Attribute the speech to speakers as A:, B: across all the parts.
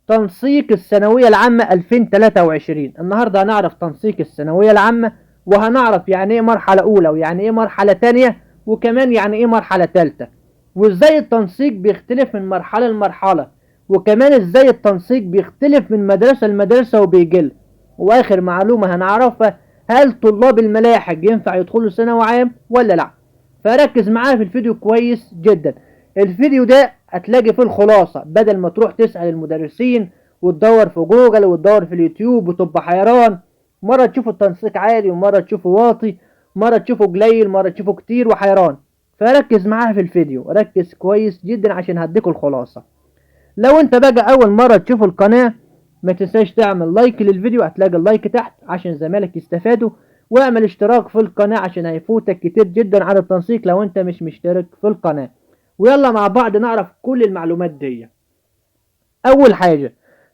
A: تنسيق الثانوية العامة 2023. النهاردة هنعرف تنسيق الثانوية العامة، وهنعرف يعني ايه مرحلة أولى ويعني ايه مرحلة تانية، وكمان يعني ايه مرحلة تالتة، وازاي التنسيق بيختلف من مرحلة لمرحلة، وكمان ازاي التنسيق بيختلف من مدرسة لمدرسة وبيقل. وآخر معلومة هنعرفها، هل طلاب الملاحق ينفع يدخلوا ثانوي عام ولا لا؟ فركز معايا في الفيديو كويس جدا. الفيديو ده هتلاقي فيه الخلاصة، بدل ما تروح تسأل المدرسين وتدور في جوجل وتدور في اليوتيوب وتبقى حيران، مرة تشوفوا التنسيق عالي ومرة تشوفوا واطي، مرة تشوفوا قليل مرة تشوفوا كتير وحيران. فركز معايا في الفيديو، ركز كويس جدا عشان هديكوا الخلاصة. لو انت بقى اول مرة تشوف القناة، ما تنساش تعمل لايك للفيديو، هتلاقي اللايك تحت عشان زمالك يستفادوا، واعمل اشتراك في القناة عشان هيفوتك كتير جدا على التنسيق لو انت مش مشترك في القناة. ويلا مع بعض نعرف كل المعلومات دي. اول حاجة،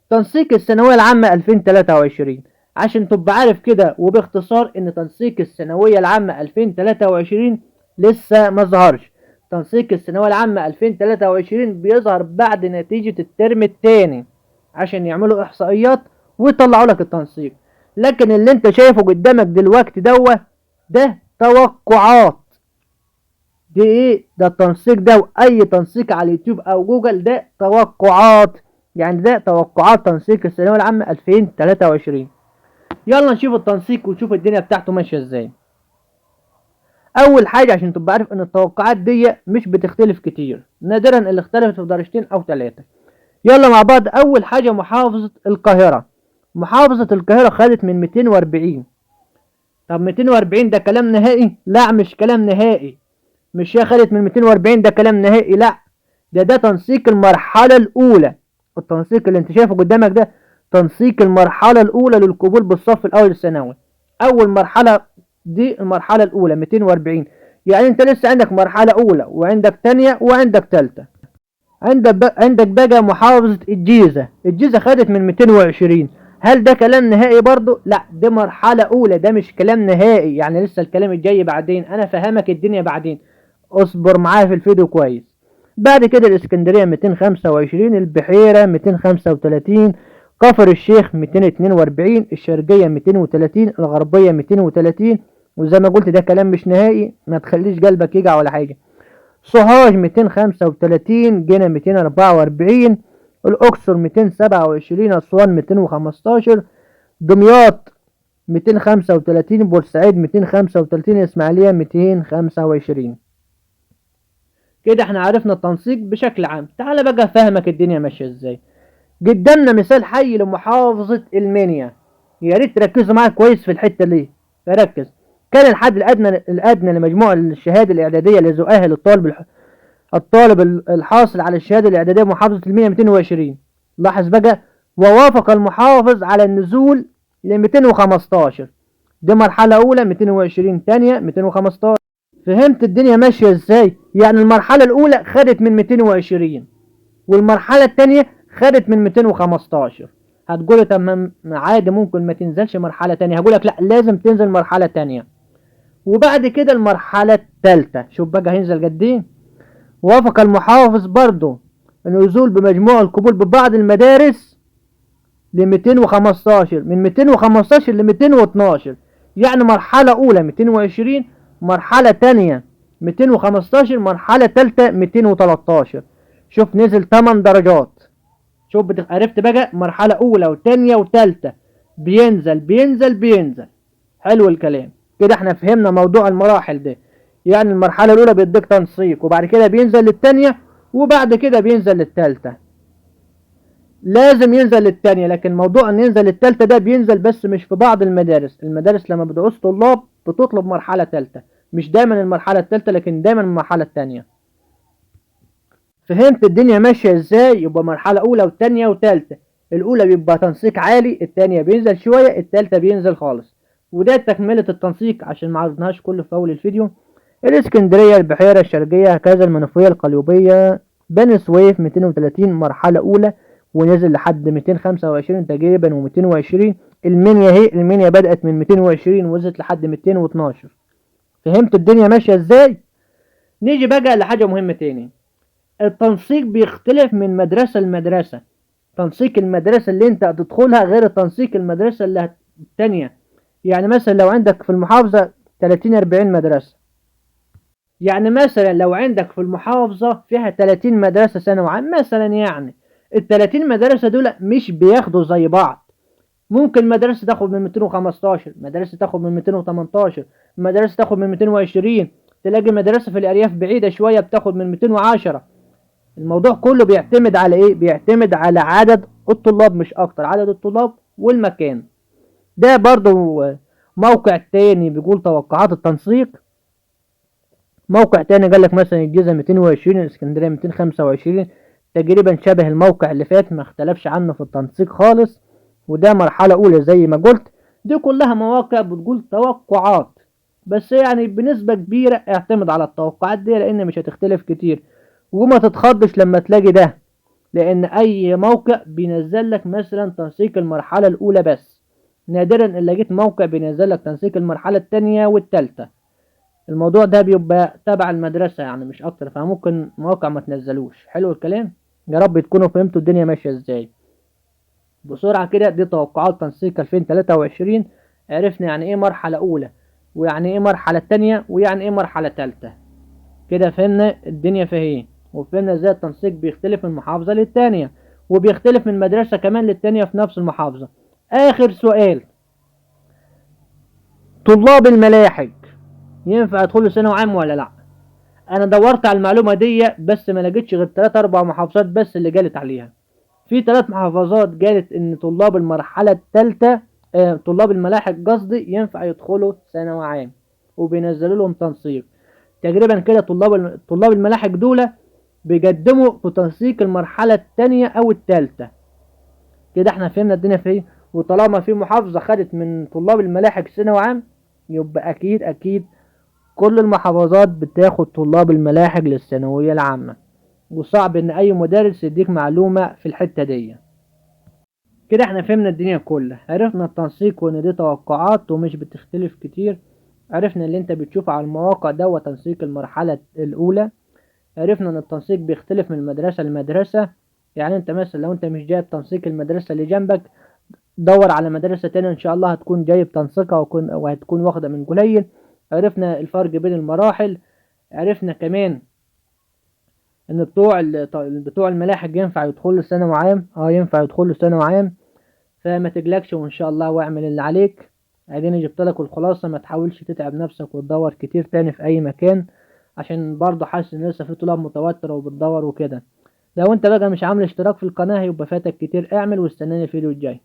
A: تنسيق الثانوية العامة 2023. عشان تبقى عارف كده وباختصار ان تنسيق الثانوية العامة 2023 لسه ما ظهرش. تنسيق الثانوية العامة 2023 بيظهر بعد نتيجة الترم الثاني عشان يعملوا احصائيات ويطلعوا لك التنسيق. لكن اللي انت شايفه قدامك دلوقتي ده توقعات. دي ايه ده؟ التنسيق ده واي تنسيق على اليوتيوب او جوجل ده توقعات، يعني ده توقعات تنسيق الثانويه العامه 2023. يلا نشوف التنسيق ونشوف الدنيا بتاعته ماشيه ازاي. اول حاجه عشان تبقى عارف ان التوقعات دي مش بتختلف كتير، نادرا اللي اختلفت في درجتين او ثلاثه. يلا مع بعض. اول حاجه محافظه القاهره. محافظه القاهره خدت من 240. طب 240 ده كلام نهائي؟ لا مش كلام نهائي. مش هي خدت من 240 ده كلام نهائي، لا. ده تنسيق المرحلة الأولى. التنسيق اللي انت شايفه قدامك ده تنسيق المرحلة الأولى للقبول بالصف الأول الثانوي. أول مرحلة دي المرحلة الأولى 240. يعني انت لسه عندك مرحلة أولى وعندك تانية وعندك تالتة. عندك بقى محافظة الجيزة. الجيزة خدت من 220. هل ده كلام نهائي برضو؟ لا، ده مرحلة أولى، ده مش كلام نهائي، يعني لسه الكلام الجاي بعدين، أنا فهمك الدنيا بعدين، اصبر معايا في الفيديو كويس. بعد كده الإسكندرية 225، البحيرة 235، كفر الشيخ 242، الشرقية 230، الغربية 230. وزي ما قلت ده كلام مش نهائي، ما تخليش قلبك يجع ولا حاجة. سوهاج 235، جنة 244، الأقصر 227، أسوان 215، دمياط 235، بورسعيد 235، إسماعيلية 225. كده احنا عرفنا التنسيق بشكل عام. تعال بقى فهمك الدنيا ماشية ازاي. قدامنا مثال حي لمحافظة المنيا، يا ريت تركزوا معايا كويس في الحتة دي. فركز. كان الحد الأدنى لمجموع الشهادة الإعدادية الذي يؤهل الطالب الحاصل على الشهادة الإعدادية محافظة المنيا 220. لاحظ بقى، ووافق المحافظ على النزول ل 215. دي مرحلة أولى 220، تانية 215. فهمت الدنيا ماشية ازاي؟ يعني المرحلة الأولى خدت من 220 والمرحلة التانية خدت من 215. هتقولي طب عادي ممكن ما تنزلش مرحلة تانية، هقولك لا، لازم تنزل مرحلة تانية. وبعد كده المرحلة التالتة، شوف بقى هينزل قد ايه. وافق المحافظ برضه النزول بمجموع القبول ببعض المدارس ل 215، من 215 ل 212. يعني مرحلة أولى 220، مرحلة تانية 215، مرحلة تالتة 213. شوف نزل 8 درجات. شوف عرفت بقى مرحلة أولى وتانية وتالتة بينزل بينزل بينزل. حلو الكلام. كده احنا فهمنا موضوع المراحل ده. يعني المرحلة الأولى بيديك تنسيق، وبعد كده بينزل للتانية، وبعد كده بينزل للتالتة. لازم ينزل للتانية، لكن موضوع ان ينزل للتالتة ده بينزل بس مش في بعض المدارس. المدارس لما بتعوز طلاب بتطلب مرحلة تالتة، مش دايما المرحلة التالتة لكن دايما المرحلة التانية. فهمت الدنيا ماشية ازاي؟ يبقى مرحلة اولى وتانية وتالتة. الاولى بيبقى تنسيق عالي، التانية بينزل شوية، التالتة بينزل خالص. وده تكملة التنسيق عشان ما عرضناهاش كله في اول الفيديو. الاسكندرية، البحيرة، الشرقية، هكذا المنوفية، القليوبية، بني سويف 230 مرحلة أولى ونزل لحد 225 تقريبا و220. المنيا هي المنيا بدأت من 220 ونزلت لحد 212. فهمت الدنيا ماشية ازاي؟ نيجي بقى لحاجة مهمة تاني. التنسيق بيختلف من مدرسة لمدرسة. تنسيق المدرسة اللي انت هتدخلها غير تنسيق المدرسة التانية. يعني مثلا لو عندك في المحافظة 30-40 مدرسة، يعني مثلا لو عندك في المحافظة فيها 30 مدرسة ثانوي عام مثلا، يعني ال30 مدرسة دول مش بياخدوا زي بعض. ممكن مدرسة تاخد من 215، مدرسة تاخد من 218، مدرسة تاخد من 220، تلاقي مدرسة في الأرياف بعيدة شوية بتاخد من 210. الموضوع كله بيعتمد على ايه؟ بيعتمد على عدد الطلاب مش اكتر، عدد الطلاب والمكان. ده برضو موقع تاني بيقول توقعات التنسيق. موقع تاني قال لك مثلا الجيزة 220، الاسكندرية 225، تقريبا شبه الموقع اللي فات، ما اختلفش عنه في التنسيق خالص. وده مرحلة أولى زي ما قلت. دي كلها مواقع بتقول توقعات، بس يعني بنسبة كبيرة اعتمد على التوقعات دي لأن مش هتختلف كتير. وما تتخضش لما تلاقي ده، لأن أي موقع بينزل لك مثلا تنسيق المرحلة الأولى بس. نادرا إن لقيت موقع بينزل لك تنسيق المرحلة التانية والتالتة. الموضوع ده بيبقى تبع المدرسة يعني مش أكتر، فممكن مواقع ما تنزلوش. حلو الكلام. يا رب تكونوا فهمتوا الدنيا ماشية ازاي. بسرعة كده، دي توقعات تنسيق 2023. عرفنا يعني ايه مرحلة أولى، ويعني ايه مرحلة تانية، ويعني ايه مرحلة تالتة. كده فهمنا الدنيا فيها ايه، وفهمنا ازاي التنسيق بيختلف من محافظة للتانية، وبيختلف من مدرسة كمان للتانية في نفس المحافظة. آخر سؤال، طلاب الملاحق ينفع يدخلوا ثانوي عام ولا لا؟ انا دورت على المعلومة دي بس ما لقيتش غير 3-4 محافظات بس اللي قالت عليها. في 3 محافظات قالت ان طلاب المرحلة الثالثة، طلاب الملاحق قصدي، ينفع يدخلوا ثانوي عام وبينزلوا لهم تنسيق. تقريبا كده طلاب الملاحق دول بيقدموا في تنسيق المرحلة الثانية او الثالثة. كده احنا فهمنا الدنيا فيه. وطالما في محافظة خدت من طلاب الملاحق ثانوي عام، يبقى اكيد اكيد كل المحافظات بتاخد طلاب الملاحق للثانوية العامة. وصعب ان اي مدرس يديك معلومة في الحتة دي. كده احنا فهمنا الدنيا كلها. عرفنا التنسيق وان دي توقعات ومش بتختلف كتير. عرفنا اللي انت بتشوف على المواقع ده وتنسيق المرحلة الاولى. عرفنا ان التنسيق بيختلف من مدرسة لمدرسة. يعني انت مثلا لو انت مش جايب تنسيق المدرسة اللي جنبك، دور على مدرسة تانية ان شاء الله هتكون جايب تنسيقها وهتكون واخدة من قليل. عرفنا الفرق بين المراحل. عرفنا كمان ان بتوع الملاحق ينفع يدخلوا ثانوي عام، ينفع يدخلوا ثانوي عام. فما تقلقش وان شاء الله واعمل اللي عليك. اديني جبت لك الخلاصة، ما تحاولش تتعب نفسك وتدور كتير تاني في اي مكان، عشان برضه حاسس ان لسه في طلاب متوترة وبتدور وكده. لو انت بقى مش عامل اشتراك في القناة يبقى فاتك كتير، اعمل واستناني الفيديو الجاي.